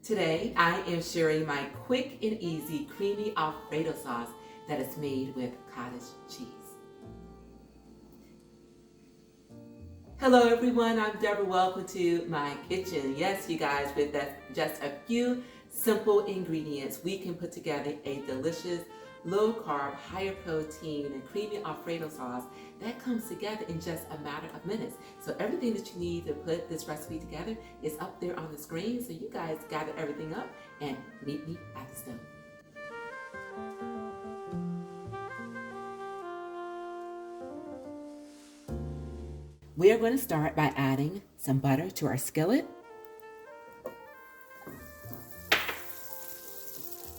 Today, I am sharing my quick and easy creamy Alfredo sauce that is made with cottage cheese. Hello everyone, I'm Deborah. Welcome to my kitchen. Yes, you guys, with just a few simple ingredients, we can put together a delicious, low-carb, higher protein, and creamy Alfredo sauce that comes together in just a matter of minutes. So everything that you need to put this recipe together is up there on the screen. So you guys gather everything up and meet me at the stove. We are going to start by adding some butter to our skillet.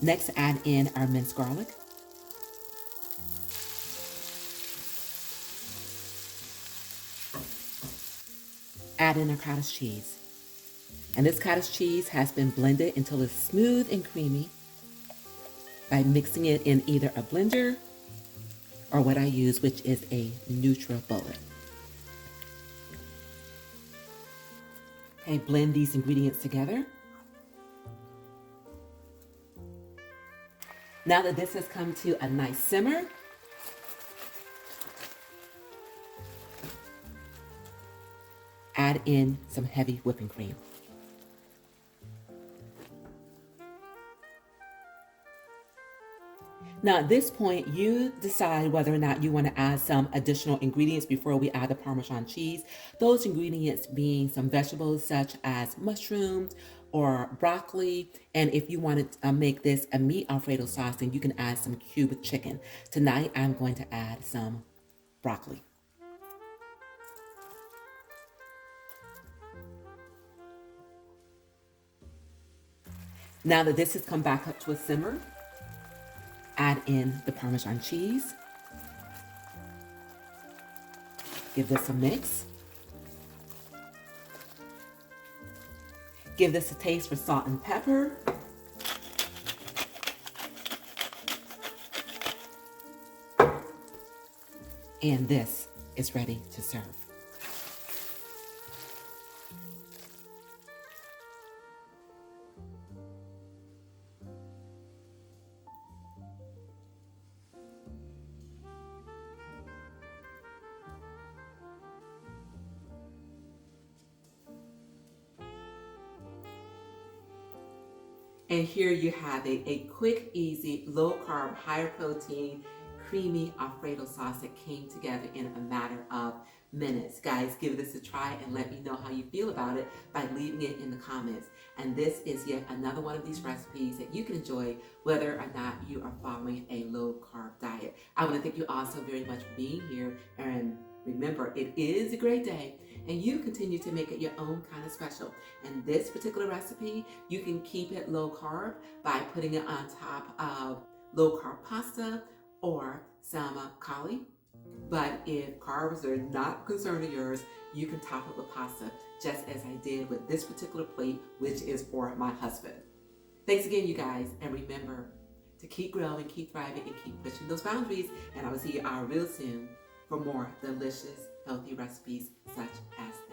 Next, add in our minced garlic. Add in our cottage cheese. And this cottage cheese has been blended until it's smooth and creamy by mixing it in either a blender or what I use, which is a NutriBullet. Okay, blend these ingredients together. Now that this has come to a nice simmer, add in some heavy whipping cream. Now at this point, you decide whether or not you want to add some additional ingredients before we add the Parmesan cheese. Those ingredients being some vegetables such as mushrooms or broccoli. And if you want to make this a meat Alfredo sauce, then you can add some cubed chicken. Tonight, I'm going to add some broccoli. Now that this has come back up to a simmer, add in the Parmesan cheese. Give this a mix. Give this a taste for salt and pepper. And this is ready to serve. And here you have it, a quick, easy, low-carb, higher protein, creamy Alfredo sauce that came together in a matter of minutes. Guys, give this a try and let me know how you feel about it by leaving it in the comments. And this is yet another one of these recipes that you can enjoy whether or not you are following a low-carb diet. I want to thank you all so very much for being here. And remember, it is a great day, and you continue to make it your own kind of special. And this particular recipe, you can keep it low carb by putting it on top of low carb pasta or some brocolli. But if carbs are not a concern of yours, you can top it with pasta, just as I did with this particular plate, which is for my husband. Thanks again, you guys, and remember to keep growing, keep thriving, and keep pushing those boundaries. And I will see you all real soon for more delicious, healthy recipes such as this.